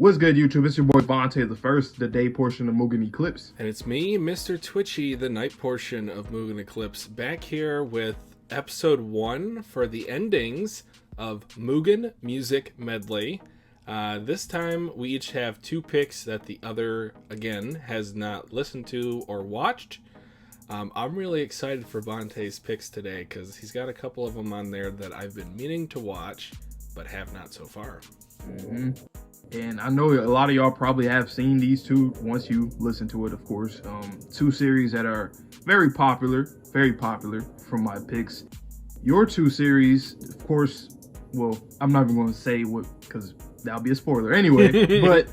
What's good, YouTube? It's your boy Vontae the First, the day portion of Mugen Eclipse. And it's me, Mr. Twitchy, the night portion of Mugen Eclipse, back here with episode 1 for the endings of Mugen Music Medley. This time we each have 2 picks that the other, again, has not listened to or watched. I'm really excited for Vontae's picks today because he's got a couple of them on there that I've been meaning to watch, but have not so far. Mm-hmm. And I know a lot of y'all probably have seen these two once you listen to it, of course. 2 series that are very popular from my picks. Your 2 series, of course, well, I'm not even going to say what, because that'll be a spoiler anyway, but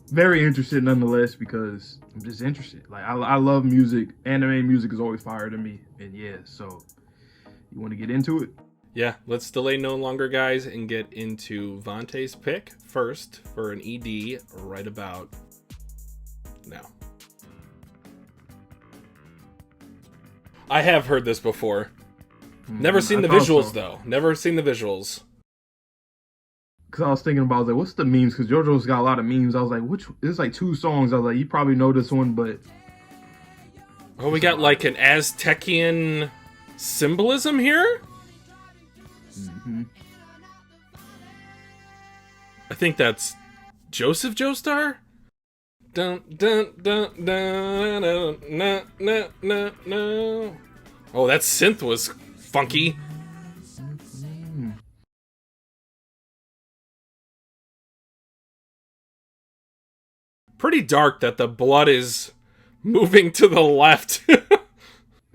very interested nonetheless because I'm just interested. Like, I love music. Anime music is always fire to me. And yeah, so you want to get into it? Yeah, let's delay no longer, guys, and get into Vontae's pick first for an ED right about now. I have heard this before. Never seen the visuals, though. Never seen the visuals. Because I was thinking about, I was like, what's the memes? Because JoJo's got a lot of memes. I was like, there's like 2 songs. I was like, you probably know this one, but... Oh, we got like an Aztecian symbolism here? Mm-hmm. I think that's Joseph Joestar? Dun dun dun dun dun no no no no. Oh, that synth was funky. Mm-hmm. Pretty dark that the blood is moving to the left.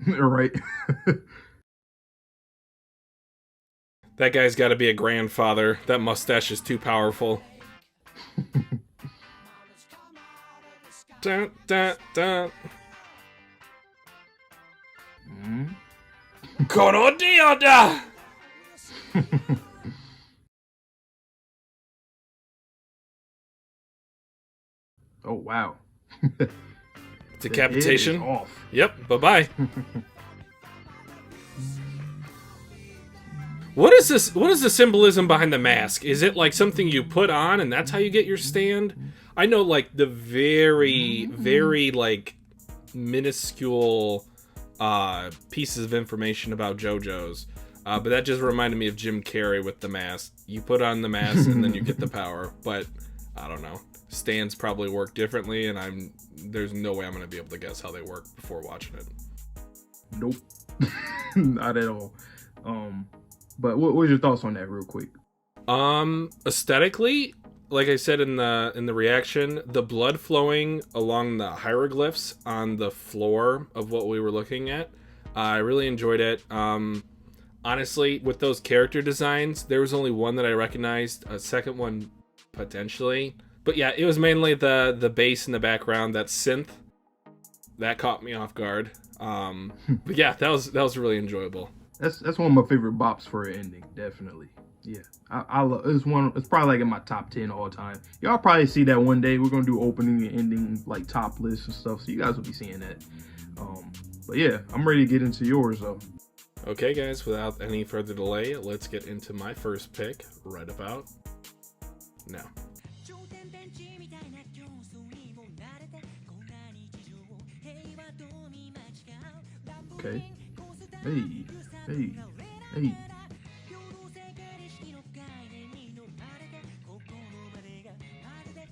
Right. That guy's got to be a grandfather. That mustache is too powerful. Dun, dun, dun. Korodioda! Oh, wow. Decapitation? Off. Yep, bye-bye. What is this? What is the symbolism behind the mask? Is it like something you put on and that's how you get your stand? I know like the very, very like minuscule pieces of information about JoJo's. But that just reminded me of Jim Carrey with the mask. You put on the mask and then you get the power. But I don't know. Stands probably work differently and there's no way I'm going to be able to guess how they work before watching it. Nope. Not at all. But what were your thoughts on that real quick? Aesthetically, like I said in the reaction, the blood flowing along the hieroglyphs on the floor of what we were looking at, I really enjoyed it. Honestly, with those character designs, there was only one that I recognized, a second one potentially. But yeah, it was mainly the bass in the background, that synth. That caught me off guard. But yeah, that was really enjoyable. That's one of my favorite bops for an ending, definitely. Yeah, I love it's probably like in my top 10 all time. Y'all probably see that one day. We're gonna do opening and ending like top lists and stuff, so you guys will be seeing that. But yeah, I'm ready to get into yours though. Okay, guys, without any further delay, let's get into my first pick right about now. Okay. Hey.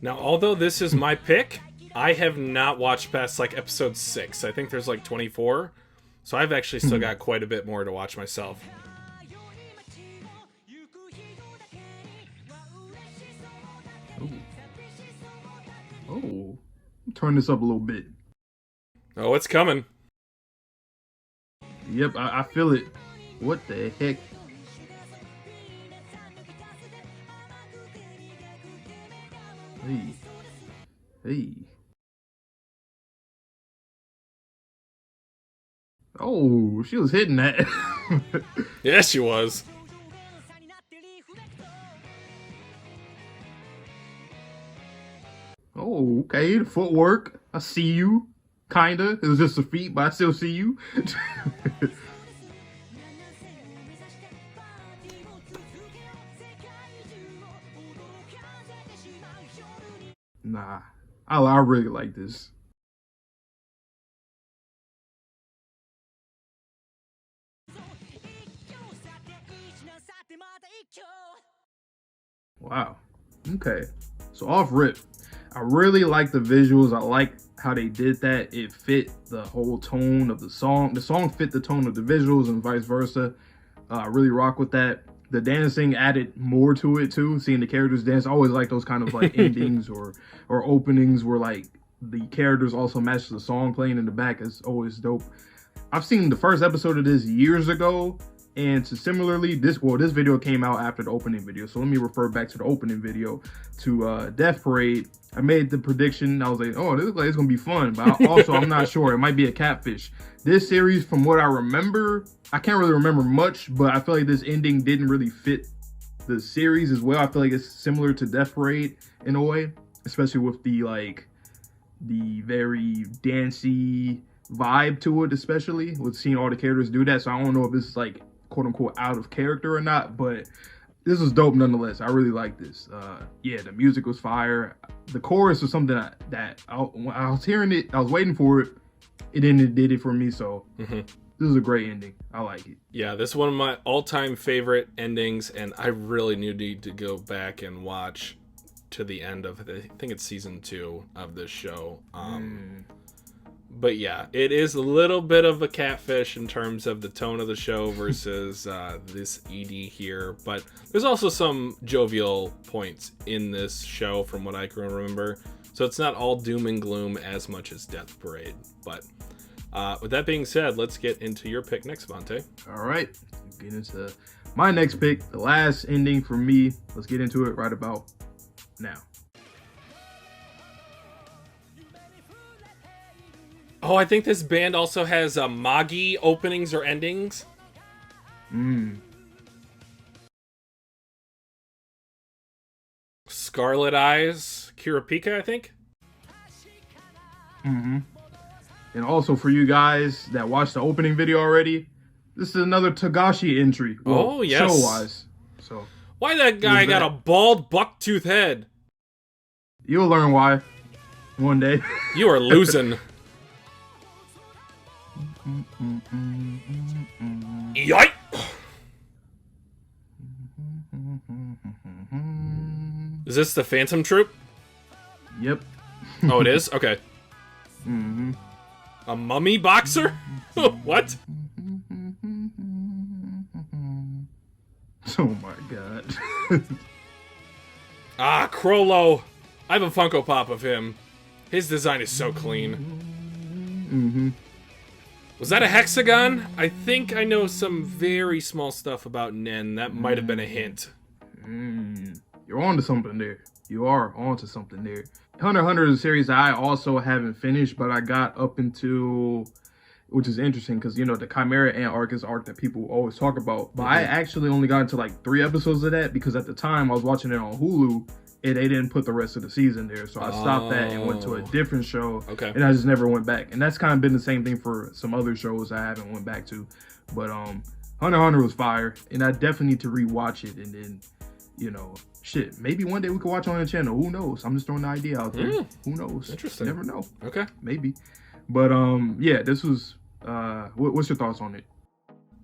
Now, although this is my pick, I have not watched past like episode 6. I think there's like 24. So I've actually still got quite a bit more to watch myself. Oh. Turn this up a little bit. Oh, it's coming. Yep, I feel it. What the heck? Hey. Oh, she was hitting that. Yeah, she was. Oh, okay. The footwork. I see you. Kinda. It was just a feet, but I still see you. Nah, I really like this. Wow. Okay. So off rip, I really like the visuals. I like how they did that. It fit the whole tone of the song. The song fit the tone of the visuals and vice versa. I really rock with that. The dancing added more to it too. Seeing the characters dance, I always like those kind of like endings or openings where like the characters also match the song playing in the back. Is always dope. I've seen the first episode of this years ago, and similarly, this video came out after the opening video. So let me refer back to the opening video to Death Parade. I made the prediction. I was like, oh, this looks like it's gonna be fun, but I'm not sure. It might be a catfish. This series, from what I remember, I can't really remember much, but I feel like this ending didn't really fit the series as well. I feel like it's similar to Death Parade in a way, especially with the very dancey vibe to it, especially with seeing all the characters do that. So I don't know if this is like quote unquote out of character or not, but this was dope nonetheless. I really like this. Yeah, the music was fire. The chorus was something that when I was hearing it, I was waiting for it. It did it for me. So this is a great ending. I like it. Yeah, this is one of my all-time favorite endings, and I really need to go back and watch to the end of, I think it's season 2 of this show. But yeah, it is a little bit of a catfish in terms of the tone of the show versus this ED here. But there's also some jovial points in this show from what I can remember. So it's not all doom and gloom as much as Death Parade. But with that being said, let's get into your pick next, Vontae. All right, get into my next pick, the last ending for me. Let's get into it right about now. Oh, I think this band also has Magi openings or endings. Scarlet Eyes, Kurapika, I think. And also for you guys that watched the opening video already, this is another Togashi entry. Well, oh, yes. Show-wise. So why that guy got a bald bucktooth head? You'll learn why one day. You are losing. Yoink! Is this the Phantom Troop? Yep. Oh, it is? Okay. A mummy boxer? What? Oh my god. Ah, Crollo. I have a Funko Pop of him. His design is so clean. Was that a hexagon? I think I know some very small stuff about Nen. That might have been a hint. You're on to something there. You are on to something there. HunterxHunter is a series that I also haven't finished, but I got up into, which is interesting because, you know, the Chimera Ant arc is arc that people always talk about. But I actually only got into like 3 episodes of that because at the time I was watching it on Hulu and they didn't put the rest of the season there. So I stopped that and went to a different show. Okay. And I just never went back. And that's kind of been the same thing for some other shows I haven't went back to. But HunterxHunter was fire. And I definitely need to rewatch it. And then, you know, shit, maybe one day we could watch on the channel. Who knows? I'm just throwing the idea out there. Who knows? Interesting. Never know. Okay. Maybe. But yeah, this was, what's your thoughts on it?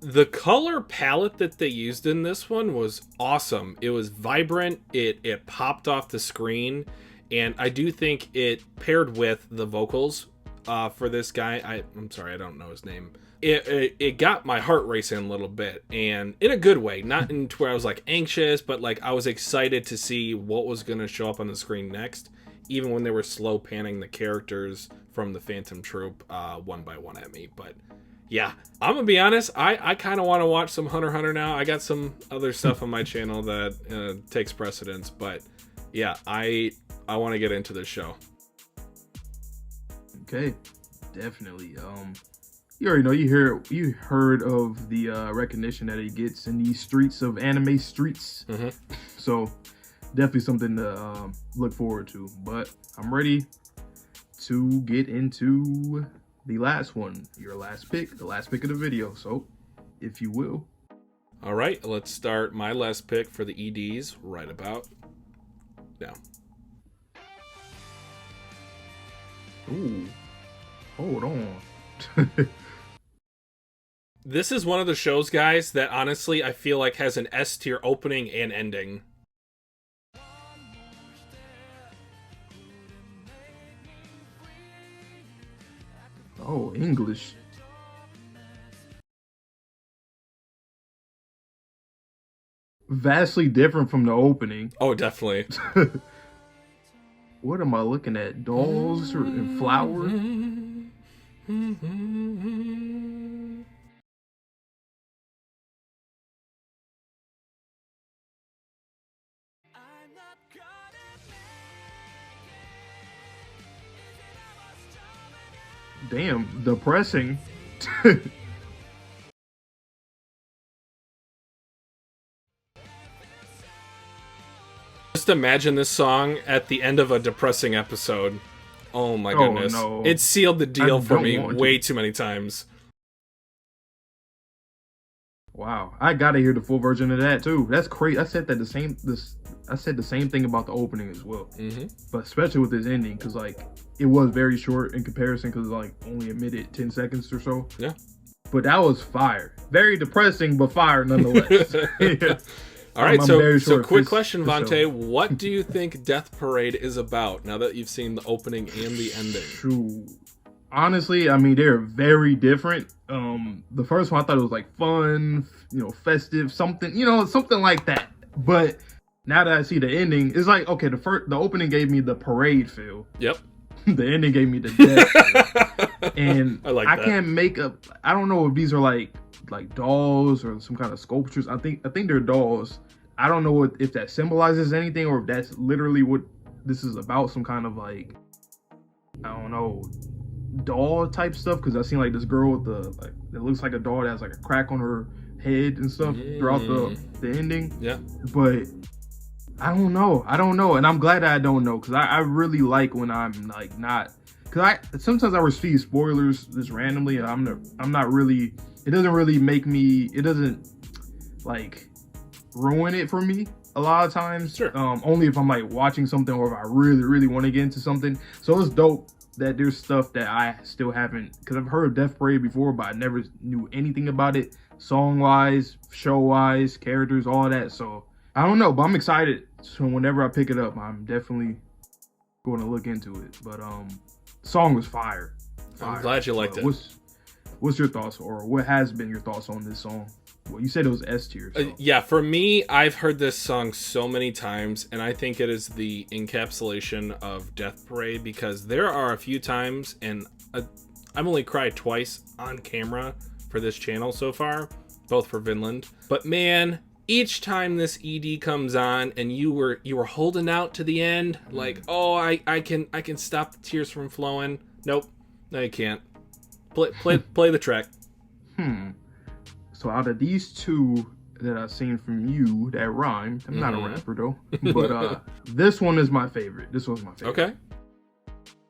The color palette that they used in this one was awesome. It was vibrant. It popped off the screen, and I do think it paired with the vocals for this guy. I'm sorry, I don't know his name. It got my heart racing a little bit, and in a good way. Not in where I was like anxious, but like I was excited to see what was going to show up on the screen next. Even when they were slow panning the characters from the Phantom Troop one by one at me, but. Yeah, I'm gonna be honest, I kind of want to watch some HunterxHunter now. I got some other stuff on my channel that takes precedence, but yeah, I want to get into this show. Okay, definitely. You already know, you heard of the recognition that he gets in these streets of anime streets. So definitely something to look forward to. But I'm ready to get into the last one, your last pick, the last pick of the video. So, if you will. All right, let's start my last pick for the EDs right about now. Ooh, hold on. This is one of the shows, guys, that honestly I feel like has an S tier opening and ending. Oh, English. Vastly different from the opening. Oh, definitely. What am I looking at? Dolls and flower? Damn, depressing. Just imagine this song at the end of a depressing episode. Oh my goodness. No. It sealed the deal for me way to. too many times. Wow, I gotta hear the full version of that too. That's crazy. I said the same thing about the opening as well. But especially with this ending, because like it was very short in comparison, because like only admitted 10 seconds or so. Yeah. But that was fire. Very depressing, but fire nonetheless. Yeah. All right, so quick for question, Vante. sure. What do you think Death Parade is about now that you've seen the opening and the ending? True. Honestly, I mean, they're very different. The first one I thought it was like fun, festive, something, something like that. But now that I see the ending, it's like, okay, the opening gave me the parade feel. Yep. The ending gave me the death feel. And I can't make up. I don't know if these are like dolls or some kind of sculptures. I think they're dolls. I don't know if that symbolizes anything or if that's literally what this is about. Some kind of like, I don't know, doll type stuff. Because I seen like this girl with it looks like a doll that has like a crack on her head and stuff throughout the ending. Yeah. But I don't know, and I'm glad that I don't know, because I really like when I'm like not, because sometimes I receive spoilers just randomly, and I'm not really, it doesn't really make me, it doesn't like ruin it for me a lot of times. Sure. Only if I'm like watching something or if I really want to get into something. So it's dope that there's stuff that I still haven't, because I've heard of Death Parade before, but I never knew anything about it, song wise, show wise, characters, all that. So I don't know, but I'm excited. So whenever I pick it up, I'm definitely going to look into it. But song was fire. I'm glad you liked it. What's your thoughts, or what has been your thoughts on this song? Well, you said it was S tier. So. Yeah, for me, I've heard this song so many times, and I think it is the encapsulation of Death Parade, because there are a few times, and I've only cried twice on camera for this channel so far, both for Vinland. But man, each time this ED comes on and you were holding out to the end, like, oh, I can stop the tears from flowing. Nope, no, you can't. Play the track. So out of these two that I've seen from you that rhymed, I'm not a rapper though, but this one is my favorite. This one's my favorite. Okay.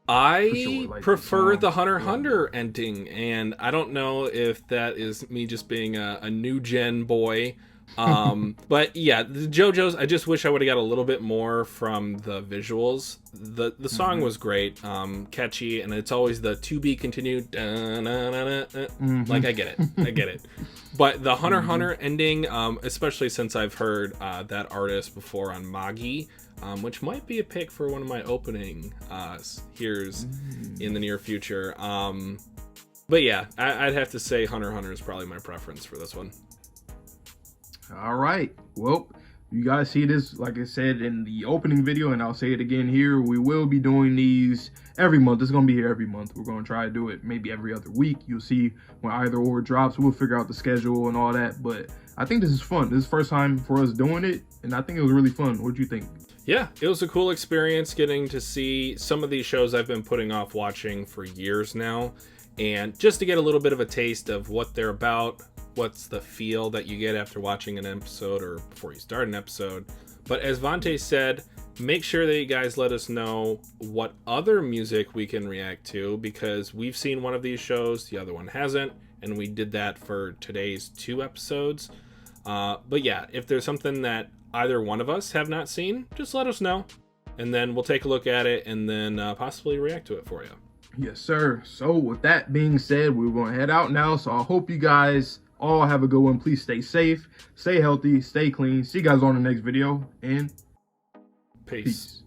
I sure, prefer the HunterxHunter ending, and I don't know if that is me just being a new gen boy. But yeah, the JoJo's, I just wish I would have got a little bit more from the visuals. The song was great, catchy, and it's always the to be continued. Like I get it. But the HunterxHunter ending, especially since I've heard that artist before on Magi, which might be a pick for one of my opening here's in the near future. But yeah, I'd have to say HunterxHunter is probably my preference for this one. All right. Well, you guys see this, like I said in the opening video, and I'll say it again here. We will be doing these every month. It's going to be here every month. We're going to try to do it maybe every other week. You'll see when either or drops. We'll figure out the schedule and all that. But I think this is fun. This is the first time for us doing it, and I think it was really fun. What do you think? Yeah, it was a cool experience getting to see some of these shows I've been putting off watching for years now. And just to get a little bit of a taste of what they're about, what's the feel that you get after watching an episode or before you start an episode. But as Vante said, make sure that you guys let us know what other music we can react to, because we've seen one of these shows, the other one hasn't, and we did that for today's 2 episodes. But yeah, if there's something that either one of us have not seen, just let us know, and then we'll take a look at it and then possibly react to it for you. Yes, sir. So with that being said, we're going to head out now. So I hope you guys all have a good one. Please stay safe, stay healthy, stay clean. See you guys on the next video, and Peace. peace.